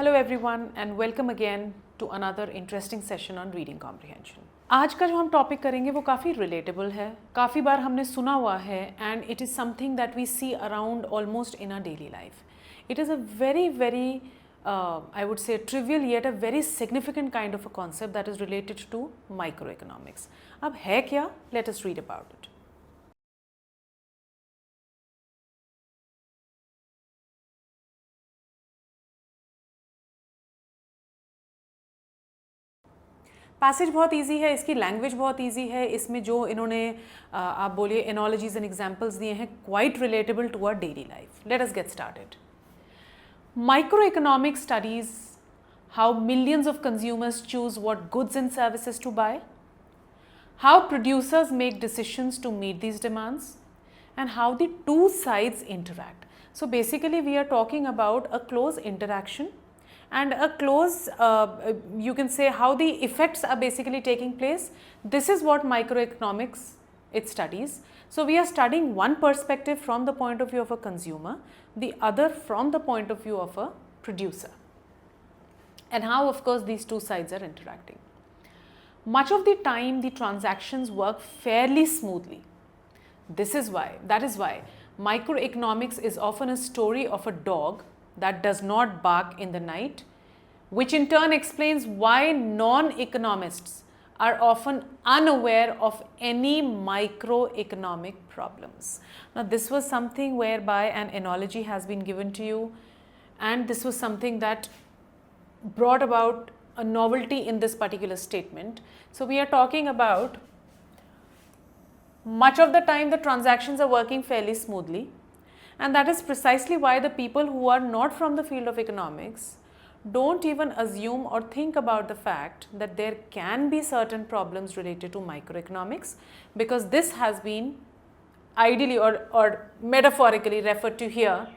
Hello everyone and welcome again to another interesting session on reading comprehension. आज का जो हम टॉपिक करेंगे वो काफ़ी रिलेटेबल है, काफ़ी बार हमने सुना हुआ है and it is something that we see around almost in our daily life. It is a very I would say trivial yet a very significant kind of a concept that is related to microeconomics. अब है क्या? Let us read about it. Passage बहुत easy है, इसकी language बहुत easy है, इसमें जो इन्होंने आप बोलिए एनोलॉजीज एंड एग्जांपल्स दिए हैं quite relatable to our daily life. Let us get started. Microeconomics studies how millions of consumers choose what goods and services to buy, how producers make decisions to meet these demands, and how the two sides interact. So basically we are talking about a close interaction and a close, you can say how the effects are basically taking place. This is what microeconomics it studies. So we are studying one perspective from the point of view of a consumer, the other from the point of view of a producer, and how of course these two sides are interacting. Much of the time the transactions work fairly smoothly. That is why microeconomics is often a story of a dog that does not bark in the night, which in turn explains why non-economists are often unaware of any microeconomic problems. Now this was something whereby an analogy has been given to you, and this was something that brought about a novelty in this particular statement. So we are talking about much of the time the transactions are working fairly smoothly, and that is precisely why the people who are not from the field of economics don't even assume or think about the fact that there can be certain problems related to microeconomics, because this has been ideally or metaphorically referred to here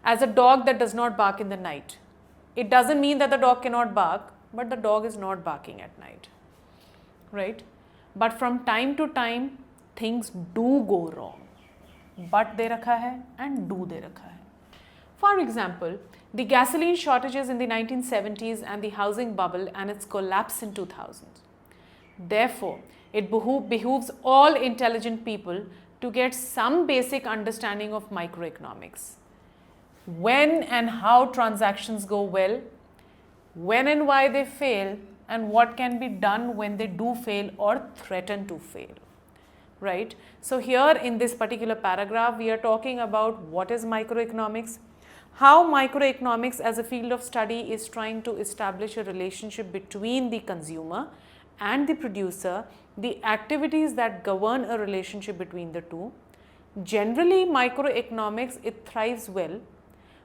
as a dog that does not bark in the night. It doesn't mean that the dog cannot bark, but the dog is not barking at night, right? But from time to time things do go wrong. But दे रखा है and do दे रखा है. For example, the gasoline shortages in the 1970s and the housing bubble and its collapse in 2000. Therefore, it behooves all intelligent people to get some basic understanding of microeconomics. When and how transactions go well, when and why they fail, and what can be done when they do fail or threaten to fail. Right? So here in this particular paragraph, we are talking about what is microeconomics, how microeconomics as a field of study is trying to establish a relationship between the consumer and the producer, the activities that govern a relationship between the two. Generally, microeconomics, it thrives well,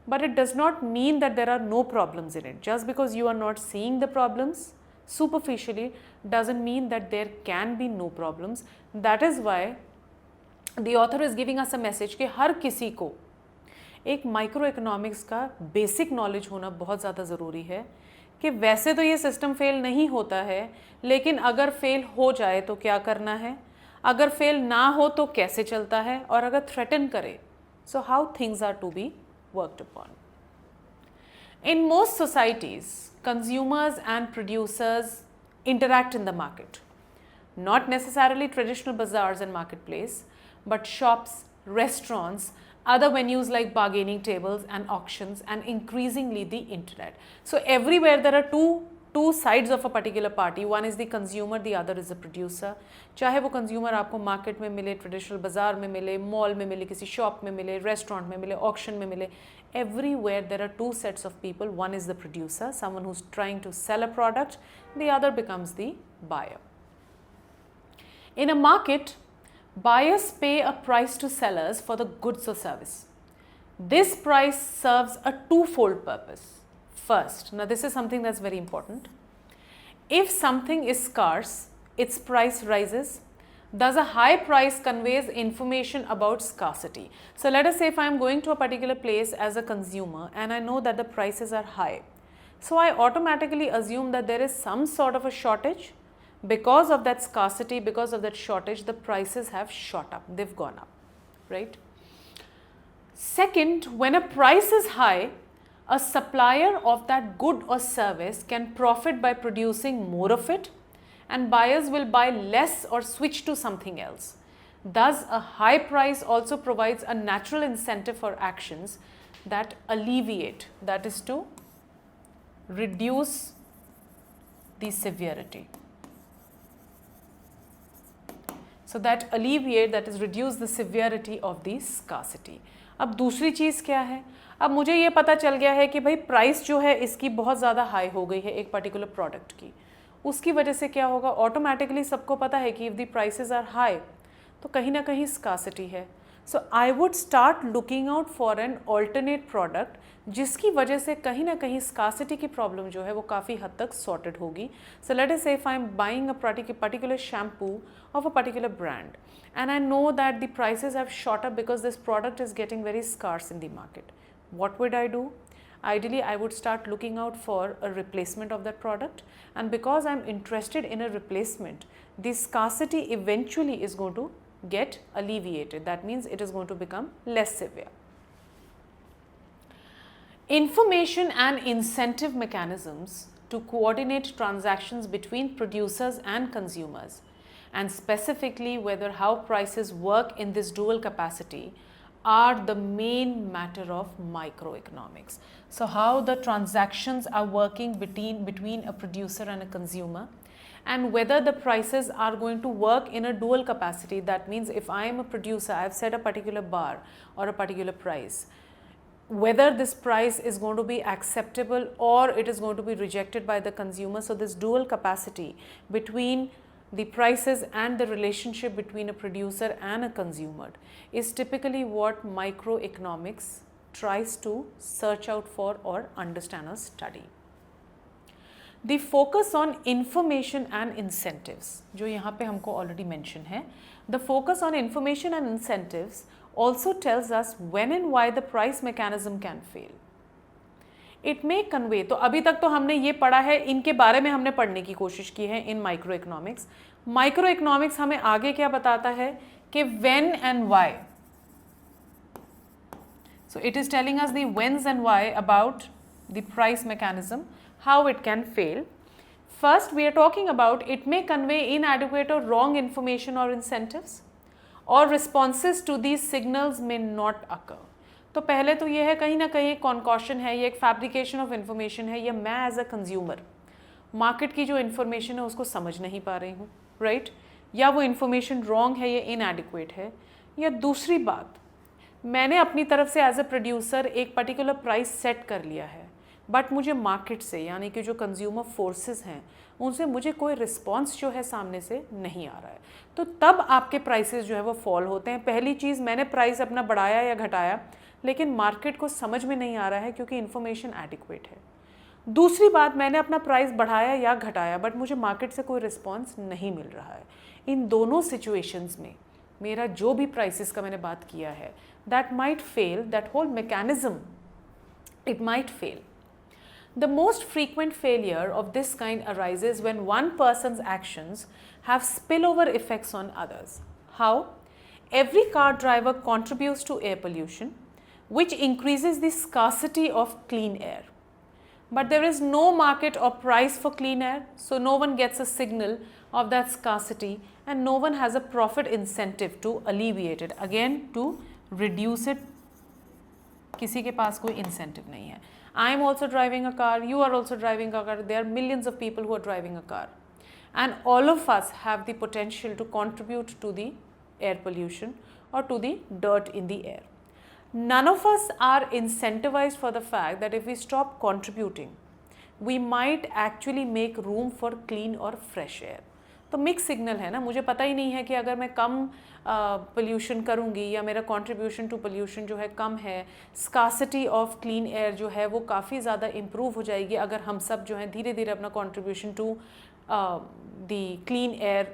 but it does not mean that there are no problems in it. Just because you are not seeing the problems superficially doesn't mean that there can be no problems. That is why the author is giving us a message कि हर किसी को एक micro economics का basic knowledge होना बहुत ज़्यादा ज़रूरी है, कि वैसे तो ये सिस्टम फेल नहीं होता है, लेकिन अगर फेल हो जाए तो क्या करना है, अगर फेल ना हो तो कैसे चलता है, और अगर थ्रेटन करे so how things are to be worked upon. In most societies, consumers and producers interact in the market. Not necessarily traditional bazaars and marketplace, but shops, restaurants, other venues like bargaining tables and auctions, and increasingly the internet. So everywhere there are two sides of a particular party. One is the consumer, the other is the producer. चाहे वो consumer आपको market में मिले, traditional bazaar में मिले, mall में मिले, किसी shop में मिले, restaurant में मिले, auction में मिले, everywhere there are two sets of people. One is the producer, someone who's trying to sell a product, the other becomes the buyer. In a market, buyers pay a price to sellers for the goods or service. This price serves a twofold purpose. First, now this is something that's very important. If something is scarce, its price rises. Thus, a high price conveys information about scarcity. So let us say if I am going to a particular place as a consumer and I know that the prices are high, so I automatically assume that there is some sort of a shortage. Because of that scarcity, because of that shortage, the prices have shot up, they've gone up, right? Second, when a price is high, a supplier of that good or service can profit by producing more of it, and buyers will buy less or switch to something else. Thus, a high price also provides a natural incentive for actions that alleviate, that is to reduce the severity. So that alleviate, that is reduce the severity of the scarcity. अब दूसरी चीज़ क्या है, अब मुझे ये पता चल गया है कि भाई प्राइस जो है इसकी बहुत ज़्यादा हाई हो गई है एक पर्टिकुलर प्रोडक्ट की, उसकी वजह से क्या होगा, ऑटोमेटिकली सबको पता है कि if the prices are high तो कहीं ना कहीं स्कार्सिटी है. So I would start looking out for an alternate product जिसकी वजह से कहीं ना कहीं स्कार्सिटी की प्रॉब्लम जो है वो काफ़ी हद तक सॉर्टेड होगी. सो लेट अस से if I am buying a particular shampoo of a particular brand and I know that the prices have shot up because this product is getting very scarce in the market, what would I do? Ideally, I would start looking out for a replacement of that product, and because I'm interested in a replacement, the scarcity eventually is going to get alleviated. That means it is going to become less severe. Information and incentive mechanisms to coordinate transactions between producers and consumers, and specifically whether how prices work in this dual capacity, are the main matter of microeconomics. So how the transactions are working between a producer and a consumer, and whether the prices are going to work in a dual capacity. That means if I am a producer, I have set a particular bar or a particular price, whether this price is going to be acceptable or it is going to be rejected by the consumer. So this dual capacity between the prices and the relationship between a producer and a consumer is typically what microeconomics tries to search out for or understand or study. The focus on information and incentives, जो यहाँ पे हमको already mention है, the focus on information and incentives also tells us when and why the price mechanism can fail. It may convey, तो अभी तक तो हमने ये पढ़ा है, इनके बारे में हमने पढ़ने की कोशिश की है इन माइक्रो इकोनॉमिक्स. माइक्रो इकोनॉमिक्स हमें आगे क्या बताता है कि when and why. So it is telling us the whens and why about the price mechanism, how it can fail. First, we are talking about it may convey inadequate or wrong information or incentives, or responses to these signals may not occur. तो पहले तो ये है कहीं ना कहीं कॉन्कॉशन है, ये एक फैब्रिकेशन ऑफ इन्फॉर्मेशन है, या मैं एज अ कंज्यूमर मार्केट की जो इन्फॉर्मेशन है उसको समझ नहीं पा रही हूँ, राइट, या वो इन्फॉर्मेशन रॉन्ग है, ये इनएडिक्वेट है. या दूसरी बात, मैंने अपनी तरफ से एज अ प्रोड्यूसर एक पर्टिकुलर प्राइस सेट कर लिया है, बट मुझे मार्केट से यानी कि जो कंज्यूमर फोर्सेस हैं उनसे मुझे कोई रिस्पॉन्स जो है सामने से नहीं आ रहा है, तो तब आपके प्राइसेस जो है वो फॉल होते हैं. पहली चीज़, मैंने प्राइस अपना बढ़ाया या घटाया लेकिन मार्केट को समझ में नहीं आ रहा है क्योंकि इन्फॉर्मेशन एडिक्वेट है. दूसरी बात, मैंने अपना प्राइस बढ़ाया या घटाया बट मुझे मार्केट से कोई रिस्पॉन्स नहीं मिल रहा है. इन दोनों सिचुएशंस में मेरा जो भी प्राइसेस का मैंने बात किया है, that might fail, that whole mechanism, it might fail. The most frequent failure of this kind arises when one person's actions have spillover effects on others. How? Every car driver contributes to air pollution, which increases the scarcity of clean air. But there is no market or price for clean air, so no one gets a signal of that scarcity and no one has a profit incentive to alleviate it. Again, to reduce it, किसी के पास कोई incentive नहीं है. I am also driving a car, you are also driving a car, there are millions of people who are driving a car. And all of us have the potential to contribute to the air pollution or to the dirt in the air. None of us are incentivized for the fact that if we stop contributing, we might actually make room for clean or fresh air. तो mix signal है ना, मुझे पता ही नहीं है कि अगर मैं कम पोल्यूशन करूँगी या मेरा कंट्रीब्यूशन टू पोल्यूशन जो है कम है, स्कार्सिटी ऑफ क्लीन एयर जो है वो काफ़ी ज़्यादा इम्प्रूव हो जाएगी अगर हम सब जो है धीरे धीरे अपना contribution to the clean air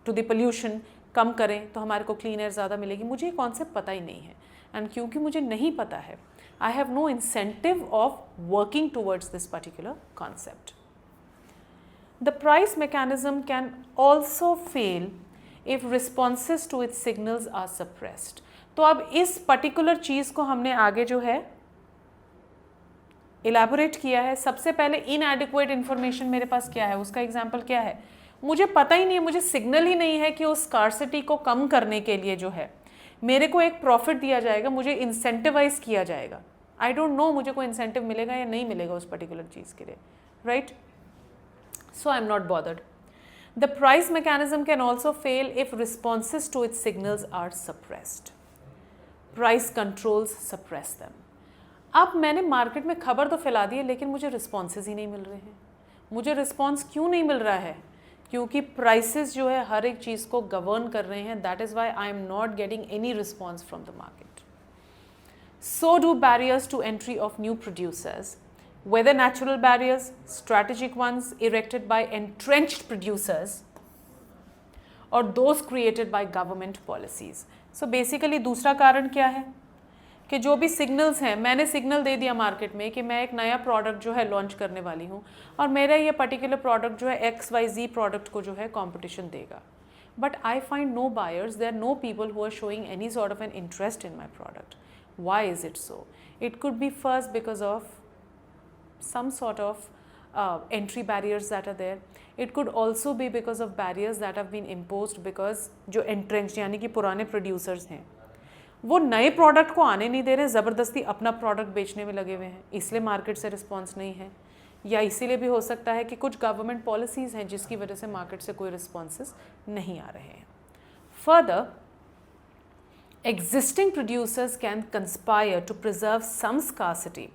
to the pollution कम करें तो हमारे को क्लीन एयर ज़्यादा मिलेगी. मुझे ये कॉन्सेप्ट पता ही नहीं है, एंड क्योंकि मुझे नहीं पता है, I have no incentive of working towards this particular concept. The price mechanism can also fail if responses to its signals are suppressed. तो अब इस पर्टिकुलर चीज़ को हमने आगे जो है इलैबोरेट किया है। सबसे पहले इनएडिक्वेट इन्फॉर्मेशन मेरे पास क्या है, उसका एग्जाम्पल क्या है, मुझे पता ही नहीं है, मुझे सिग्नल ही नहीं है कि उस स्कार्सिटी को कम करने के लिए जो है मेरे को एक प्रॉफिट दिया जाएगा, मुझे इंसेंटिवाइज किया जाएगा। आई डोंट नो मुझे कोई इंसेंटिव मिलेगा या नहीं मिलेगा उस पर्टिकुलर चीज़ के लिए, right? So I am not bothered. The price mechanism can also fail if responses to its signals are suppressed. Price controls suppress them. अब मैंने मार्केट में खबर तो फैला दी है, लेकिन मुझे रिस्पॉन्सेज ही नहीं मिल रहे हैं। मुझे रिस्पॉन्स क्यों नहीं मिल रहा है? क्योंकि प्राइसेस जो है हर एक चीज़ को गवर्न कर रहे हैं। That is why I am not getting any response from the market. So do barriers to entry of new producers, whether natural barriers, strategic ones erected by entrenched producers, or those created by government policies. So basically दूसरा कारण क्या है कि जो भी signals हैं, मैंने signal दे दिया मार्केट में कि मैं एक नया प्रोडक्ट जो है लॉन्च करने वाली हूँ और मेरा ये पर्टिकुलर प्रोडक्ट जो है XYZ प्रोडक्ट को जो है कंपटीशन देगा, but I find no buyers, there are no people who are showing any sort of an interest in my product. Why is it so? It could be first because of some sort of entry barriers that are there. It could also be because of barriers that have been imposed because जो entrenched यानी कि पुराने producers हैं वो नए product को आने नहीं दे रहे, ज़बरदस्ती अपना प्रोडक्ट बेचने में लगे हुए हैं, इसलिए मार्केट से रिस्पॉन्स नहीं है. या इसीलिए भी हो सकता है कि कुछ गवर्नमेंट पॉलिसीज़ हैं जिसकी वजह से मार्केट से कोई रिस्पॉन्सेस नहीं आ रहे हैं. Further, existing producers can conspire to preserve some scarcity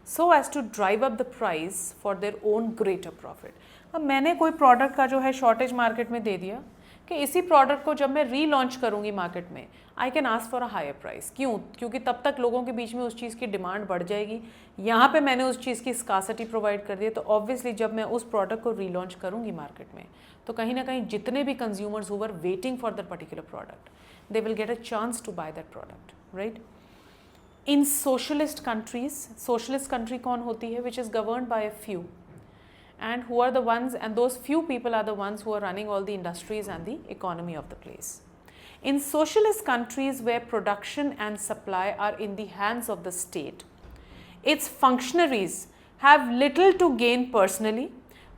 so as to drive up the price for their own greater profit. अब मैंने कोई प्रोडक्ट का जो है शॉर्टेज मार्केट में दे दिया कि इसी प्रोडक्ट को जब मैं रीलॉन्च करूँगी मार्केट में, I can ask for a higher price. क्यों? क्योंकि तब तक लोगों के बीच में उस चीज़ की डिमांड बढ़ जाएगी. यहाँ पे मैंने उस चीज़ की स्कार्सिटी प्रोवाइड कर दी है, तो ऑब्वियसली जब मैं उस प्रोडक्ट को रीलॉन्च करूँगी मार्केट में, तो कहीं ना कहीं जितने भी consumers who were waiting for that particular product, they will get a chance to buy that product, right? In socialist countries, socialist country कौन होती है? Which is governed by a few, and who are the ones, and those few people are the ones who are running all the industries and the economy of the place. In socialist countries where production and supply are in the hands of the state, its functionaries have little to gain personally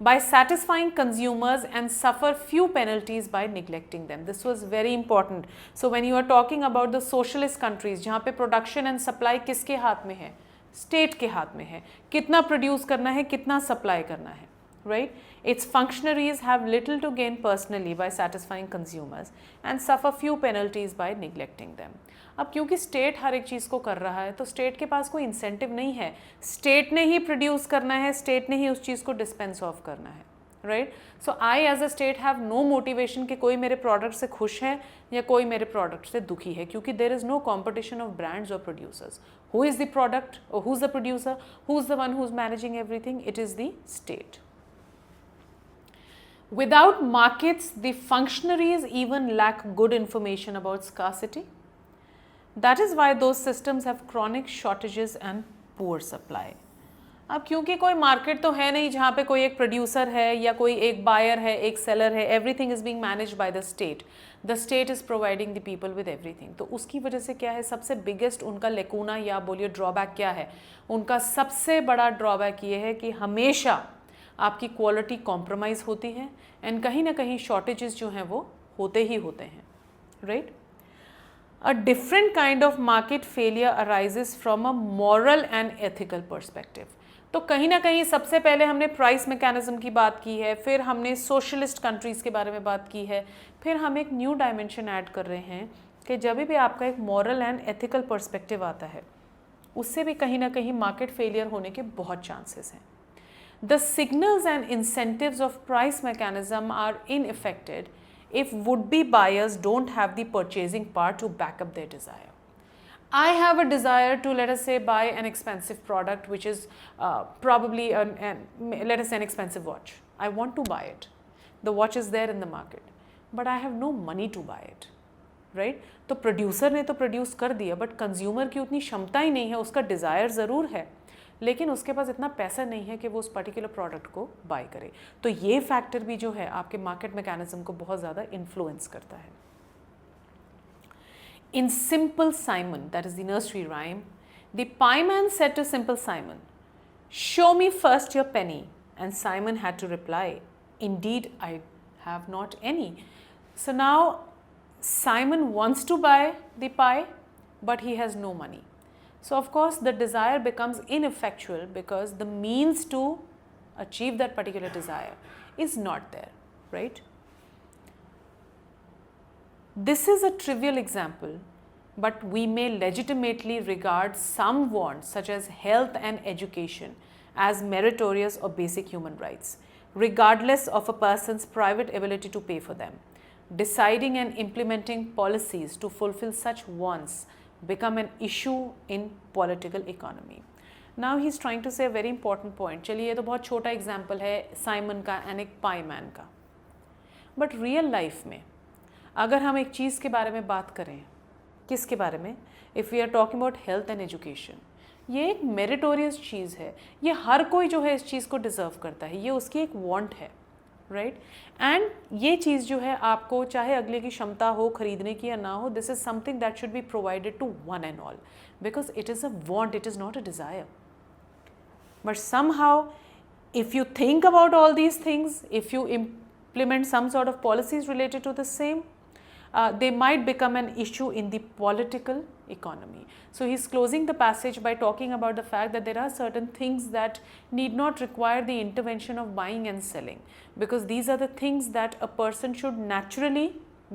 by satisfying consumers and suffer few penalties by neglecting them. This was very important. So when you are talking about the socialist countries, जहाँ पे production and supply किसके हाथ में है? State के हाथ में है. कितना produce करना है, कितना supply करना है, right? Its functionaries have little to gain personally by satisfying consumers and suffer few penalties by neglecting them. अब क्योंकि स्टेट हर एक चीज़ को कर रहा है, तो स्टेट के पास कोई इंसेंटिव नहीं है. स्टेट ने ही प्रोड्यूस करना है, स्टेट ने ही उस चीज़ को डिस्पेंस ऑफ करना है, right? So I as a state have no motivation कि कोई मेरे प्रोडक्ट से खुश है या कोई मेरे प्रोडक्ट से दुखी है, क्योंकि there is no competition of brands और producers. Who is the product और who is the producer, who is the one who is managing everything? It is the state. Without markets, the functionaries even lack good information about scarcity. That is why those systems have chronic shortages and poor supply. अब क्योंकि कोई market तो है नहीं जहाँ पे कोई एक प्रोड्यूसर है या कोई एक बायर है, एक सेलर है, everything is being managed by the state. The state is providing the people with everything. तो उसकी वजह से क्या है, सबसे बिगेस्ट उनका लेकुना या बोलिए ड्रॉबैक क्या है? उनका सबसे बड़ा ड्रॉबैक ये है कि हमेशा आपकी क्वालिटी कॉम्प्रोमाइज़ होती है एंड कहीं ना कहीं शॉर्टेजेस जो हैं वो होते ही होते हैं, right? A different kind of market failure arises from a moral and ethical perspective. तो कहीं ना कहीं सबसे पहले हमने प्राइस मैकेनिज्म की बात की है, फिर हमने सोशलिस्ट कंट्रीज़ के बारे में बात की है, फिर हम एक न्यू डायमेंशन ऐड कर रहे हैं कि जब भी आपका एक मॉरल एंड एथिकल पर्सपेक्टिव आता है, उससे भी कहीं ना कहीं मार्केट फेलियर होने के बहुत चांसेस हैं. The signals and incentives of price mechanism are ineffective if would-be buyers don't have the purchasing power to back up their desire. I have a desire to, let us say, buy an expensive product which is probably let us say an expensive watch. I want to buy it. The watch is there in the market, but I have no money to buy it, right? तो producer ने तो produce कर दिया, but consumer की उतनी क्षमता ही नहीं है. उसका डिज़ायर ज़रूर है, लेकिन उसके पास इतना पैसा नहीं है कि वो उस पर्टिकुलर प्रोडक्ट को बाय करे. तो ये फैक्टर भी जो है आपके मार्केट मैकेनिज्म को बहुत ज़्यादा इन्फ्लुएंस करता है. In Simple Simon, that is the nursery rhyme, the pieman said to Simple Simon, Show me first your penny. And Simon had to reply, indeed, I have not any. So now Simon wants to buy the pie, but he has no money. So of course the desire becomes ineffectual because the means to achieve that particular desire is not there, right? This is a trivial example, but we may legitimately regard some wants such as health and education as meritorious or basic human rights, regardless of a person's private ability to pay for them. Deciding and implementing policies to fulfill such wants become an issue in political economy. Now he is trying to say a very important point. चलिए ये तो बहुत छोटा example है Simon का and एक पाई man का, but real life में अगर हम एक चीज़ के बारे में बात करें, किसके बारे में, if we are talking about health and education, ये एक मेरिटोरियस चीज़ है, ये हर कोई जो है इस चीज़ को डिज़र्व करता है, ये उसकी एक वांट है, राइट एंड ये चीज़ जो है आपको चाहे अगले की क्षमता हो खरीदने की या ना हो, this is something that should be provided to one and all because it is a want, it is not a desire. But somehow, if you think about all these things, if you implement some sort of policies related to the same, they might become an issue in the political economy. So he's closing the passage by talking about the fact that there are certain things that need not require the intervention of buying and selling, because these are the things that a person should naturally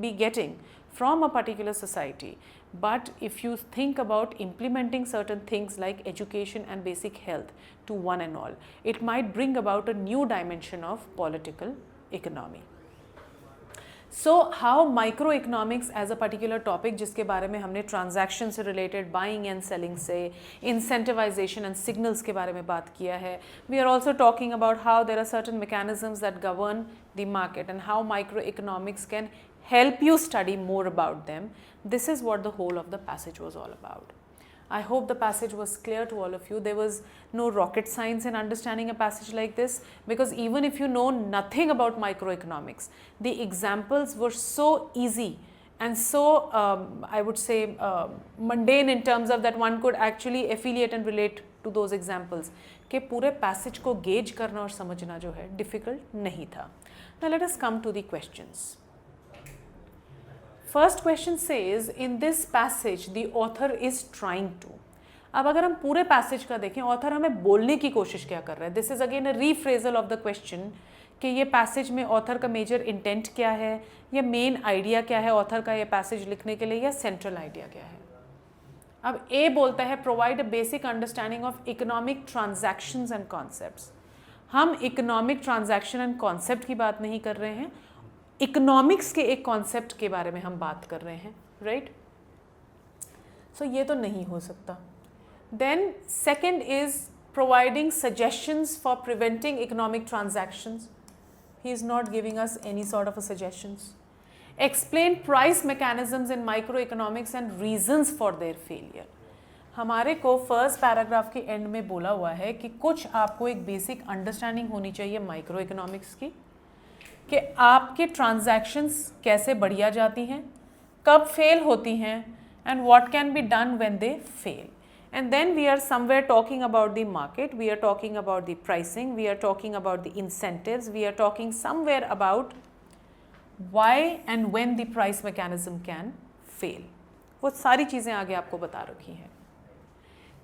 be getting from a particular society. But if you think about implementing certain things like education and basic health to one and all, it might bring about a new dimension of political economy. So how microeconomics as a particular topic जिसके बारे में हमने transaction से related buying and selling से incentivization and signals के बारे में बात किया है, we are also talking about how there are certain mechanisms that govern the market and how microeconomics can help you study more about them. This is what the whole of the passage was all about. I hope the passage was clear to all of you. There was no rocket science in understanding a passage like this, because even if you know nothing about microeconomics, the examples were so easy and so I would say mundane in terms of that one could actually affiliate and relate to those examples कि पूरे passage को gauge करना और समझना जो है difficult नहीं था. Now let us come to the questions. First question says, in this passage the author is trying to. अब अगर हम पूरे पैसेज का देखें, ऑथर हमें बोलने की कोशिश क्या कर रहा है. This is again a rephrasal of the question कि ये पैसेज में ऑथर का मेजर इंटेंट क्या है, या मेन आइडिया क्या है ऑथर का ये पैसेज लिखने के लिए, या सेंट्रल आइडिया क्या है. अब ए बोलता है provide a basic understanding of economic transactions and concepts. हम इकोनॉमिक ट्रांजैक्शन एंड कॉन्सेप्ट की बात नहीं कर रहे हैं, इकोनॉमिक्स के एक कॉन्सेप्ट के बारे में हम बात कर रहे हैं, राइट. सो ये तो नहीं हो सकता. Then second is providing suggestions for preventing economic transactions. He is not giving us any sort of a suggestions. Explain price mechanisms in micro economics and reasons for their failure. हमारे को first paragraph के and में बोला हुआ है कि कुछ आपको एक बेसिक अंडरस्टैंडिंग होनी चाहिए माइक्रो इकोनॉमिक्स की, कि आपके ट्रांजैक्शंस कैसे बढ़िया जाती हैं, कब फेल होती हैं, and what can be done when they fail. And then we are somewhere talking about the market, we are talking about the pricing, we are talking about the incentives, we are talking somewhere about why and when the price mechanism can fail. वो सारी चीज़ें आगे आपको बता रखी हैं.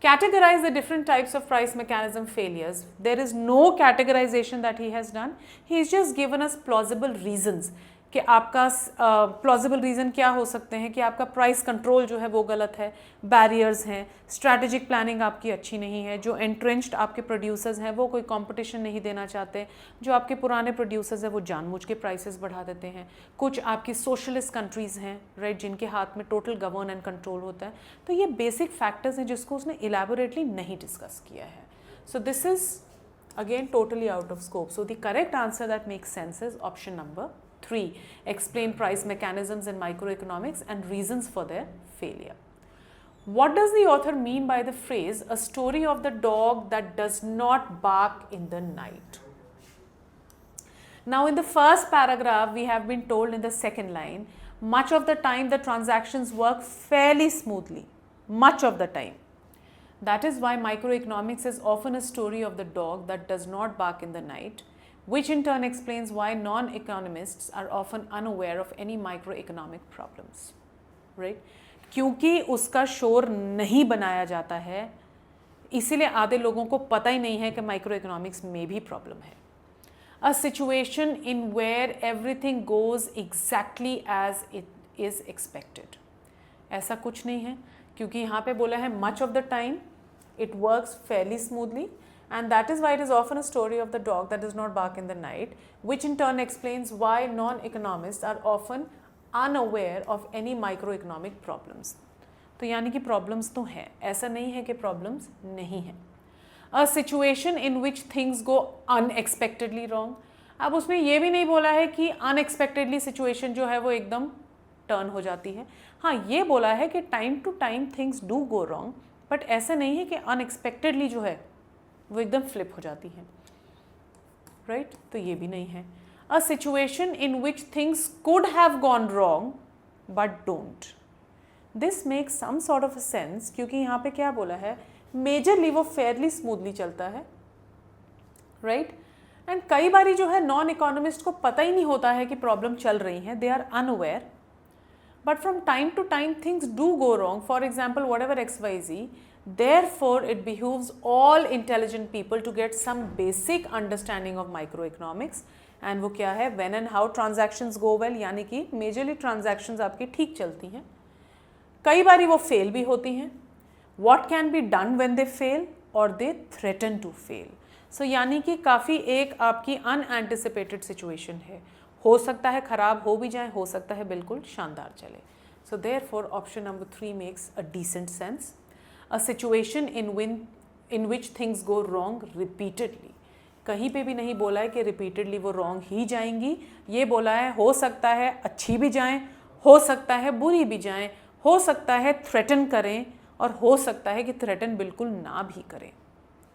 Categorize the different types of price mechanism failures. There is no categorization that he has done. He has just given us plausible reasons कि आपका plausible reason क्या हो सकते हैं कि आपका price control जो है वो गलत है, barriers हैं, strategic planning आपकी अच्छी नहीं है, जो entrenched आपके producers हैं वो कोई competition नहीं देना चाहते, जो आपके पुराने producers हैं वो जानबूझ के prices बढ़ा देते हैं, कुछ आपकी socialist countries हैं, right, जिनके हाथ में total govern and control होता है. तो ये basic factors हैं जिसको उसने elaborately नहीं discuss किया है. So this is again totally out of scope. So the correct answer that makes sense is option number 3. Explain price mechanisms in microeconomics and reasons for their failure. What does the author mean by the phrase, a story of the dog that does not bark in the night? Now in the first paragraph we have been told in the second line, much of the time the transactions work fairly smoothly, much of the time. That is why microeconomics is often a story of the dog that does not bark in the night, which in turn explains why non-economists are often unaware of any microeconomic problems. Right? क्योंकि उसका शोर नहीं बनाया जाता है, इसीलिए आधे लोगों को पता ही नहीं है कि माइक्रो इकोनॉमिक्स में भी प्रॉब्लम है. A situation in where everything goes exactly as it is expected. ऐसा कुछ नहीं है, क्योंकि यहाँ पे बोला है much of the time it works fairly smoothly, and that is why it is often a story of the dog that does not bark in the night, which in turn explains why non-economists are often unaware of any microeconomic problems. तो यानी कि problems तो हैं, ऐसा नहीं है कि problems नहीं हैं. अ situation in which things go unexpectedly wrong. अब उसमें ये भी नहीं बोला है कि अनएक्सपेक्टेडली सिचुएशन जो है वो एकदम टर्न हो जाती है. हाँ, ये बोला है कि time to time things do go wrong, but ऐसा नहीं है कि अनएक्सपेक्टेडली जो है वो एकदम फ्लिप हो जाती है. राइट? तो ये भी नहीं है. A situation in which things could have gone wrong but don't. This makes some sort of a sense, क्योंकि यहाँ पे क्या बोला है, मेजरली वो फेयरली स्मूथली चलता है. राइट? एंड कई बारी जो है नॉन इकोनॉमिस्ट को पता ही नहीं होता है कि प्रॉब्लम चल रही है, they are unaware, but from time to time things do go wrong. For example whatever XYZ, therefore it behooves all intelligent people to get some basic understanding of microeconomics. And वो क्या है, when and how transactions go well, यानी कि majorly transactions आपकी ठीक चलती हैं, कई बारी वो फेल भी होती हैं. What can be done when they fail or they threaten to fail? So यानी कि काफ़ी एक आपकी अनएंटिसिपेटेड सिचुएशन है. हो सकता है ख़राब हो भी जाए, हो सकता है बिल्कुल शानदार चले. So therefore option number 3 makes a decent sense. A situation in which things go wrong repeatedly. कहीं पे भी नहीं बोला है कि रिपीटेडली वो रॉन्ग ही जाएंगी. ये बोला है हो सकता है अच्छी भी जाएं, हो सकता है बुरी भी जाएं, हो सकता है थ्रेटन करें, और हो सकता है कि थ्रेटन बिल्कुल ना भी करें.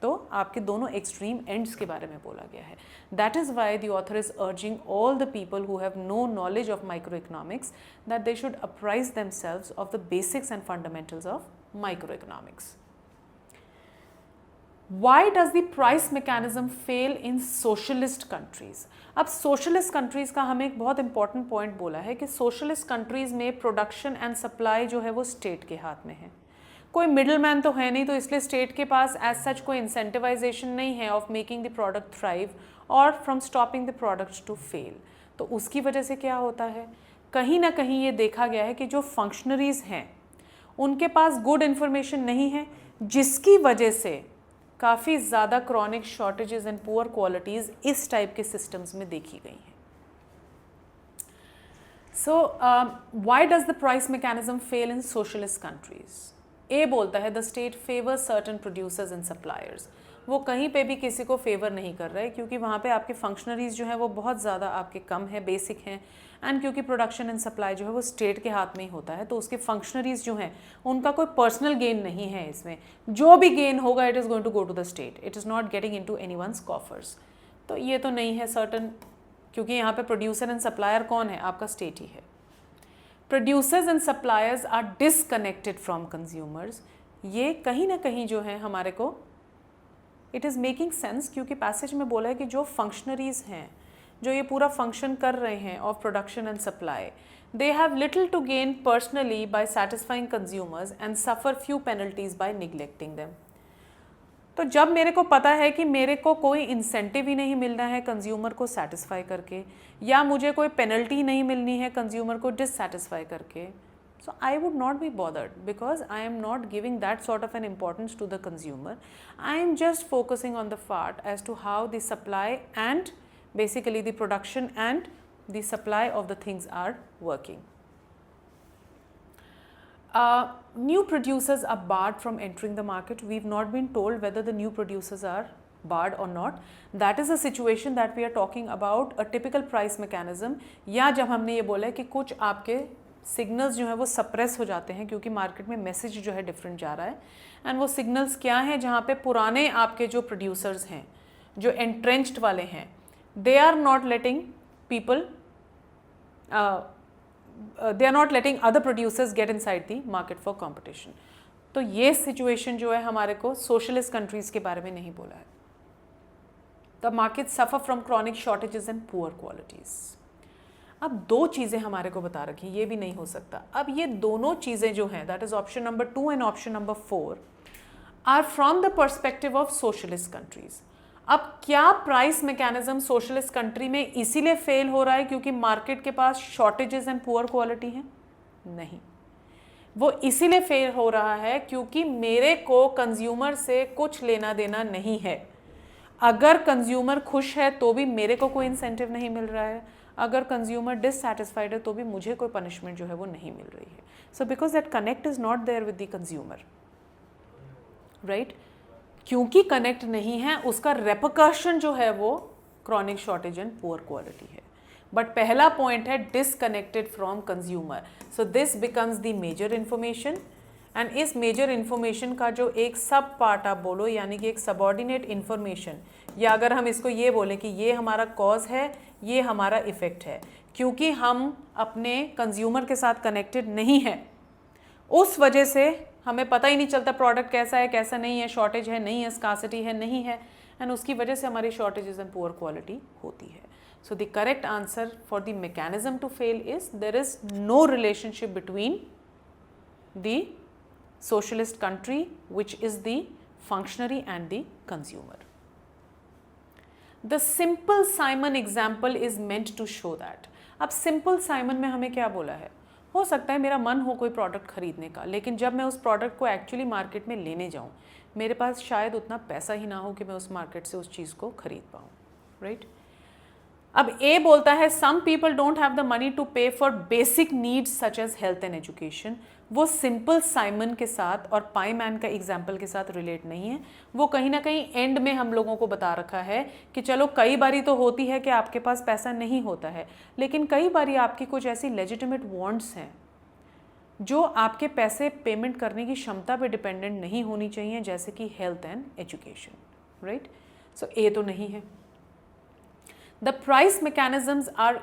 तो आपके दोनों एक्सट्रीम एंड्स के बारे में बोला गया है. That is why the author is urging all the people who have no knowledge of micro economics that they should apprise themselves of the basics and fundamentals of micro economics. Why does the price mechanism fail in socialist countries? अब socialist countries का हमें एक बहुत important point बोला है कि socialist countries में production and supply जो है वो state के हाथ में है. कोई मिडल मैन तो है नहीं, तो इसलिए स्टेट के पास एज सच कोई इंसेंटिवाइजेशन नहीं है of making the product thrive और from stopping the products to fail. तो उसकी वजह से क्या होता है, कहीं ना कहीं ये देखा गया है कि जो फंक्शनरीज हैं उनके पास गुड इन्फॉर्मेशन नहीं है, जिसकी वजह से काफ़ी ज़्यादा chronic shortages and poor qualities इस टाइप के सिस्टम्स में देखी गई हैं. So why does the price mechanism fail in socialist countries? A बोलता है the state favours certain producers and suppliers. वो कहीं पे भी किसी को फेवर नहीं कर रहा है, क्योंकि वहाँ पे आपके फंक्शनरीज जो है वो बहुत ज़्यादा आपके कम है, बेसिक हैं, एंड क्योंकि प्रोडक्शन एंड सप्लाई जो है वो स्टेट के हाथ में ही होता है, तो उसके फंक्शनरीज जो हैं उनका कोई पर्सनल गेन नहीं है इसमें. जो भी गेन होगा it is going to go to the state, it is not getting in to anyone's coffers. तो ये तो नहीं है सर्टन, क्योंकि यहाँ पे प्रोड्यूसर एंड सप्लायर कौन है, आपका स्टेट ही है. Producers and suppliers are disconnected from consumers. ये कहीं ना कहीं जो है हमारे को इट इज़ मेकिंग सेंस, क्योंकि पैसेज में बोला है कि जो फंक्शनरीज हैं, जो ये पूरा फंक्शन कर रहे हैं of production and supply, they have little to gain personally by satisfying consumers and suffer few penalties by neglecting them. तो जब मेरे को पता है कि मेरे को कोई इंसेंटिव ही नहीं मिलना है कंज्यूमर को सेटिस्फाई करके, या मुझे कोई पेनल्टी नहीं मिलनी है कंज्यूमर को डिससेटिस्फाई करके, so I would not be bothered because I am not giving that sort of an importance to the consumer. I am just focusing on the fact as to how the supply and basically the production and the supply of the things are working. New producers are barred from entering the market. We've not been told whether the new producers are barred or not. That is a situation that we are talking about, a typical price mechanism. या जब हमने ये बोला है कि कुछ आपके signals जो है वो सप्रेस हो जाते हैं क्योंकि मार्केट में मैसेज जो है डिफरेंट जा रहा है, एंड वो सिग्नल्स क्या हैं, जहाँ पे पुराने आपके जो प्रोड्यूसर्स हैं, जो एंट्रेंच्ड वाले हैं, they are not letting people, they are not letting other producers get inside the market for competition. तो ये सिचुएशन जो है हमारे को सोशलिस्ट कंट्रीज के बारे में नहीं बोला है. The market suffer from chronic shortages and poor qualities. अब दो चीज़ें हमारे को बता रखी, ये भी नहीं हो सकता. अब ये दोनों चीज़ें जो हैं, that is option number 2 and option number 4, are from the perspective of socialist countries. अब क्या प्राइस मैकेनिज्म सोशलिस्ट कंट्री में इसीलिए फेल हो रहा है क्योंकि मार्केट के पास शॉर्टेजेस एंड पुअर क्वालिटी है? नहीं, वो इसीलिए फेल हो रहा है क्योंकि मेरे को कंज्यूमर से कुछ लेना देना नहीं है. अगर कंज्यूमर खुश है तो भी मेरे को कोई इंसेंटिव नहीं मिल रहा है, अगर कंज्यूमर डिससैटिस्फाइड है तो भी मुझे कोई पनिशमेंट जो है वो नहीं मिल रही है. So because that connect is not there with the consumer, right? क्योंकि कनेक्ट नहीं है, उसका रेपरकशन जो है वो chronic shortage and poor quality है. बट पहला पॉइंट है disconnected from consumer. So this becomes the major information, and इस मेजर इन्फॉर्मेशन का जो एक सब पार्ट आप बोलो, यानी कि एक सबऑर्डिनेट इन्फॉर्मेशन, या अगर हम इसको ये बोलें कि ये हमारा कॉज है, ये हमारा इफ़ेक्ट है, क्योंकि हम अपने कंज्यूमर के साथ कनेक्टेड नहीं हैं, उस वजह से हमें पता ही नहीं चलता प्रोडक्ट कैसा है कैसा नहीं है, शॉर्टेज है नहीं है, स्कार्सिटी है नहीं है, एंड उसकी वजह से हमारी शॉर्टेजेस एंड पुअर क्वालिटी होती है. So the correct answer for the mechanism to fail is there is no relationship between the socialist country, which is the functionary and the consumer. The simple Simon example is meant to show that. अब simple Simon में हमें क्या बोला है? हो सकता है मेरा मन हो कोई प्रोडक्ट खरीदने का, लेकिन जब मैं उस प्रोडक्ट को एक्चुअली मार्केट में लेने जाऊँ, मेरे पास शायद उतना पैसा ही ना हो कि मैं उस मार्केट से उस चीज़ को खरीद पाऊँ, राइट? अब ए बोलता है some people don't have the money to pay for basic needs such as health and education. वो सिंपल साइमन के साथ और पाई मैन का एग्जाम्पल के साथ रिलेट नहीं है. वो कहीं ना कहीं एंड में हम लोगों को बता रखा है कि चलो कई बारी तो होती है कि आपके पास पैसा नहीं होता है, लेकिन कई बारी आपकी कुछ ऐसी लेजिटिमेट वांट्स हैं जो आपके पैसे पेमेंट करने की क्षमता पे डिपेंडेंट नहीं होनी चाहिए, जैसे कि हेल्थ एंड एजुकेशन, राइट? सो ए तो नहीं है. The price mechanisms are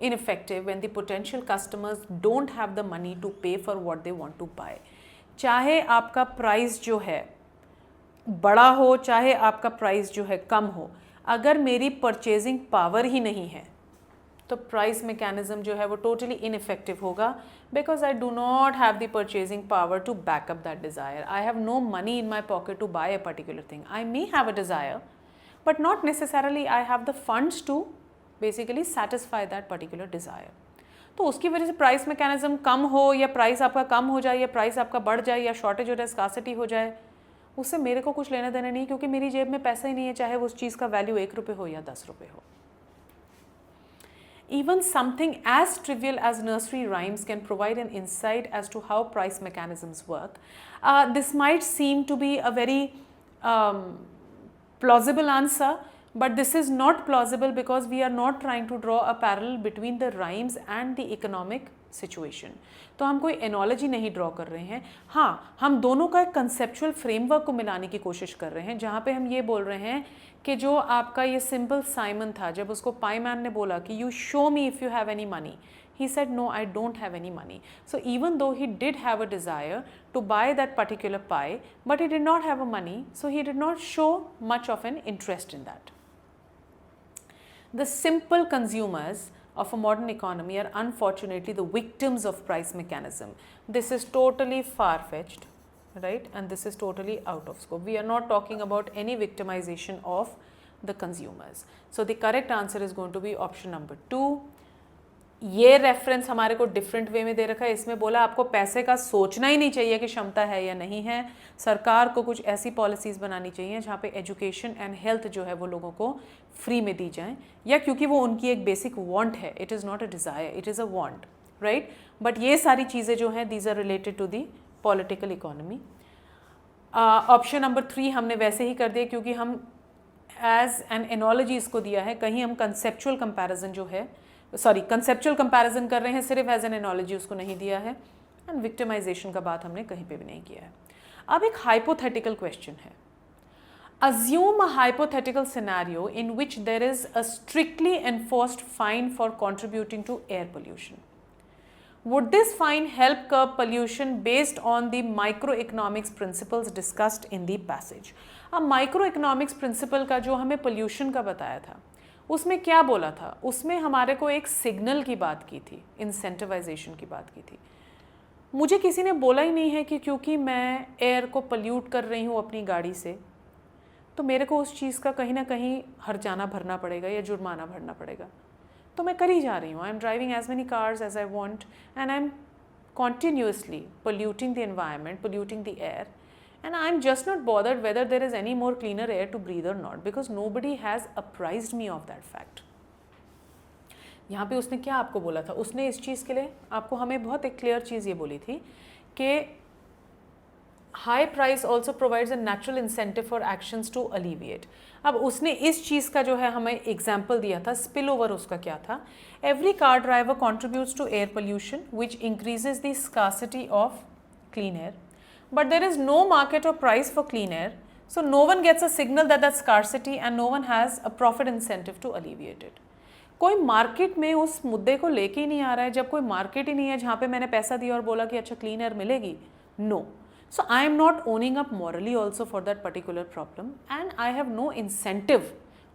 ineffective when the potential customers don't have the money to pay for what they want to buy. चाहे आपका प्राइस जो है बड़ा हो, चाहे आपका प्राइस जो है कम हो, अगर मेरी परचेजिंग पावर ही नहीं है तो प्राइस मैकेनिज्म जो है वो टोटली इनइफेक्टिव होगा, because I do not have the purchasing power to back up that desire. I have no money in my pocket to buy a particular thing. I may have a desire, but not necessarily I have the funds to basically satisfy that particular desire. तो उसकी वजह से price mechanism कम हो, या price आपका कम हो जाए, या प्राइस आपका बढ़ जाए, या शॉर्टेज हो जाए, स्कार्सिटी हो जाए, उससे मेरे को कुछ लेना देना नहीं, क्योंकि मेरी जेब में पैसा ही नहीं है, चाहे वो उस चीज़ का वैल्यू 1 रुपये हो या 10 रुपये हो. Even something as trivial as nursery rhymes can provide an insight as to how price mechanisms work. This might seem to be a very plausible answer, but this is not plausible because we are not trying to draw a parallel between the rhymes and the economic situation. तो हम कोई analogy नहीं draw कर रहे हैं. हाँ, हम दोनों का एक कंसेप्चुअल फ्रेमवर्क को मिलाने की कोशिश कर रहे हैं, जहाँ पे हम ये बोल रहे हैं कि जो आपका ये सिंपल साइमन था, जब उसको पाई मैन ने बोला कि you show me if you have any money, he said no, I don't have any money. So even though he did have a desire to buy that particular pie, but he did not have a money, so he did not show much of an interest in that. The simple consumers of a modern economy are unfortunately the victims of price mechanism. This is totally far-fetched, right? And this is totally out of scope. We are not talking about any victimization of the consumers. So the correct answer is going to be option number 2. ये reference हमारे को different way में दे रखा है. इसमें बोला आपको पैसे का सोचना ही नहीं चाहिए कि क्षमता है या नहीं है. सरकार को कुछ ऐसी पॉलिसीज़ बनानी चाहिए जहाँ पे एजुकेशन एंड हेल्थ जो है वो लोगों को फ्री में दी जाएं, या क्योंकि वो उनकी एक बेसिक वांट है. It is not a desire, it is a want, right? But ये सारी चीज़ें जो हैं these are related to the political economy. Option number 3 हमने वैसे ही कर दिया क्योंकि हम एज एन एनोलॉजी इसको दिया है. कहीं हम कंसेप्चुअल कंपैरिजन जो है, कंसेप्चुअल कंपैरिजन कर रहे हैं, सिर्फ एज एन एनोलॉजी उसको नहीं दिया है. एंड विक्टिमाइजेशन का बात हमने कहीं पे भी नहीं किया है. अब एक हाइपोथेटिकल क्वेश्चन है. Assume a hypothetical scenario in which there is a strictly enforced fine for contributing to air pollution. Would this fine help curb pollution based on the microeconomics principles discussed in the passage? अब microeconomics principal का जो हमें pollution का बताया था उसमें क्या बोला था, उसमें हमारे को एक सिग्नल की बात की थी, इंसेंटिवाइजेशन की बात की थी। मुझे किसी ने बोला ही नहीं है कि क्योंकि मैं एयर को पोल्यूट कर रही हूँ अपनी गाड़ी से तो मेरे को उस चीज़ का कहीं ना कहीं हर्जाना भरना पड़ेगा या जुर्माना भरना पड़ेगा। तो मैं कर ही जा रही हूँ, I am driving as many cars as I want and I am continuously polluting the environment, polluting the air, and I'm just not bothered whether there is any more cleaner air to breathe or not because nobody has apprised me of that fact. यहाँ पे उसने क्या आपको बोला था, उसने इस चीज़ के लिए आपको हमें बहुत एक क्लियर चीज़ ये बोली थी कि high price also provides a natural incentive for actions to alleviate. अब उसने इस चीज़ का जो है हमें एग्जाम्पल दिया था, स्पिल ओवर उसका क्या था, every car driver contributes to air pollution which increases the scarcity of clean air but there is no market और price for clean air so no one gets a signal that scarcity and no one has a profit incentive to alleviate it. कोई market में उस मुद्दे को लेके ही नहीं आ रहा है, जब कोई मार्केट ही नहीं है जहाँ पे मैंने पैसा दिया और बोला कि अच्छा क्लीन एयर मिलेगी, no. So I am not owning up morally also for that particular problem and I have no incentive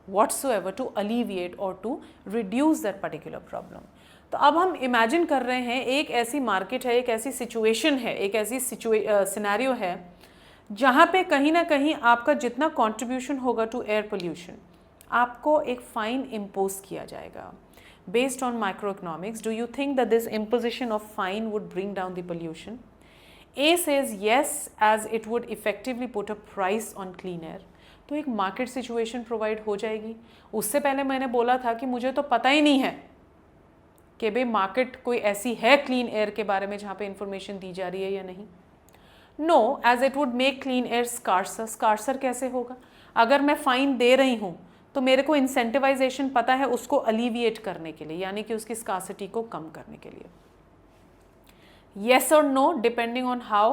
whatsoever to alleviate or to reduce that particular problem. तो अब हम इमेजिन कर रहे हैं एक ऐसी मार्केट है, एक ऐसी सिचुएशन है, एक ऐसी सिनेरियो है जहाँ पे कहीं ना कहीं आपका जितना कंट्रीब्यूशन होगा टू एयर पोल्यूशन आपको एक फ़ाइन इम्पोज किया जाएगा based on micro economics. Do you think that this imposition of fine would bring down the pollution? A says yes as it would effectively put a price on clean air. तो एक market situation provide हो जाएगी। उससे पहले मैंने बोला था कि मुझे तो पता ही नहीं है कि भाई मार्केट कोई ऐसी है क्लीन एयर के बारे में जहाँ पे इंफॉर्मेशन दी जा रही है या नहीं। No, as it would make clean air scarcer. Scarcer कैसे होगा? अगर मैं फ़ाइन दे रही हूँ तो मेरे को इंसेंटिवाइजेशन पता है उसको अलीविएट करने के लिए, यानी कि उसकी स्कार्सिटी को कम करने के लिए। Yes or no, depending on how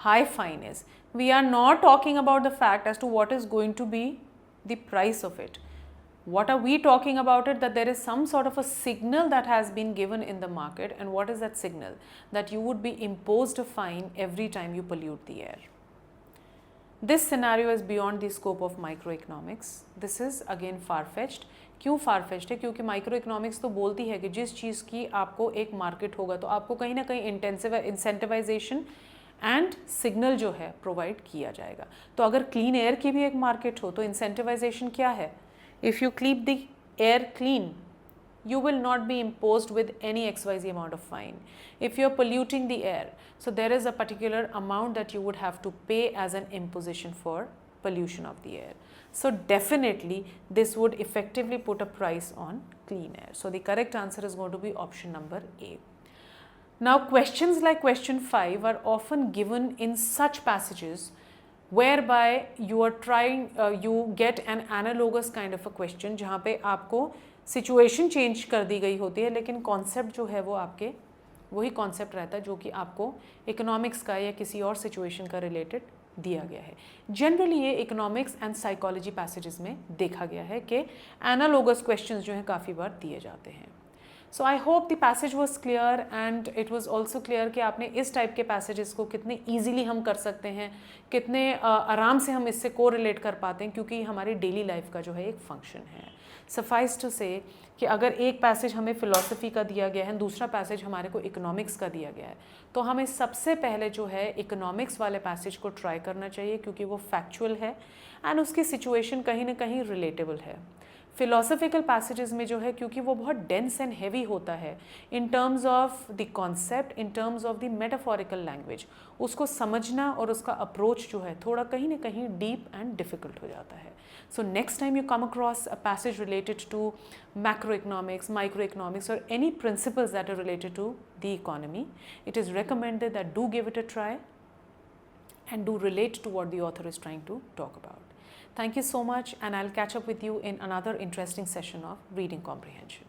high fine is. We are not talking about the fact as to what is going to be the price of it. What are we talking about it? That there is some sort of a signal that has been given in the market, and what is that signal? That you would be imposed a fine every time you pollute the air. This scenario is beyond the scope of microeconomics. This is again far-fetched. क्यों फारफेच्ड है? क्योंकि micro economics तो बोलती है कि जिस चीज़ की आपको एक मार्केट होगा तो आपको कहीं ना कहीं इंसेंटिवाइजेशन एंड सिग्नल जो है प्रोवाइड किया जाएगा। तो अगर क्लीन एयर की भी एक मार्केट हो तो इंसेंटिवाइजेशन क्या है? If you keep the air clean you will not be imposed with any XYZ amount of fine. If you're polluting the air, so there is a particular amount that you would have to pay as an imposition for pollution of the air. So definitely this would effectively put a price on clean air. So the correct answer is going to be option number A. Now questions like question 5 are often given in such passages whereby you are trying, you get an analogous kind of a question जहाँ पे आपको situation change कर दी गई होती है लेकिन concept जो है वो आपके वही कॉन्सेप्ट रहता है जो कि आपको इकोनॉमिक्स का या किसी और सिचुएशन का रिलेटेड दिया गया है। जनरली ये इकोनॉमिक्स एंड साइकोलॉजी पैसेजेस में देखा गया है कि एनालोगस क्वेश्चंस जो हैं काफ़ी बार दिए जाते हैं। So I hope the passage was clear and it was also clear कि आपने इस टाइप के पैसेजेस को कितने ईजिली हम कर सकते हैं, कितने आराम से हम इससे को रिलेट कर पाते हैं, क्योंकि हमारी डेली लाइफ का जो है एक फंक्शन है। सफाइस टू से कि अगर एक पैसेज हमें फ़िलॉसफी का दिया गया है, दूसरा पैसेज हमारे को इकोनॉमिक्स का दिया गया है, तो हमें सबसे पहले जो है इकोनॉमिक्स वाले पैसेज को ट्राई करना चाहिए क्योंकि वो फैक्चुअल है एंड उसकी सिचुएशन कहीं ना कहीं रिलेटेबल है। फिलोसफिकल पैसेजेस में जो है क्योंकि वो बहुत डेंस एंड हैवी होता है in terms of the concept, in terms of the metaphorical language, उसको समझना और उसका अप्रोच जो है थोड़ा कहीं ना कहीं डीप एंड डिफ़िकल्ट हो जाता है। So next time you come across a passage related to macroeconomics, microeconomics or any principles that are related to the economy, it is recommended that do give it a try and do relate to what the author is trying to talk about. Thank you so much and I'll catch up with you in another interesting session of reading comprehension.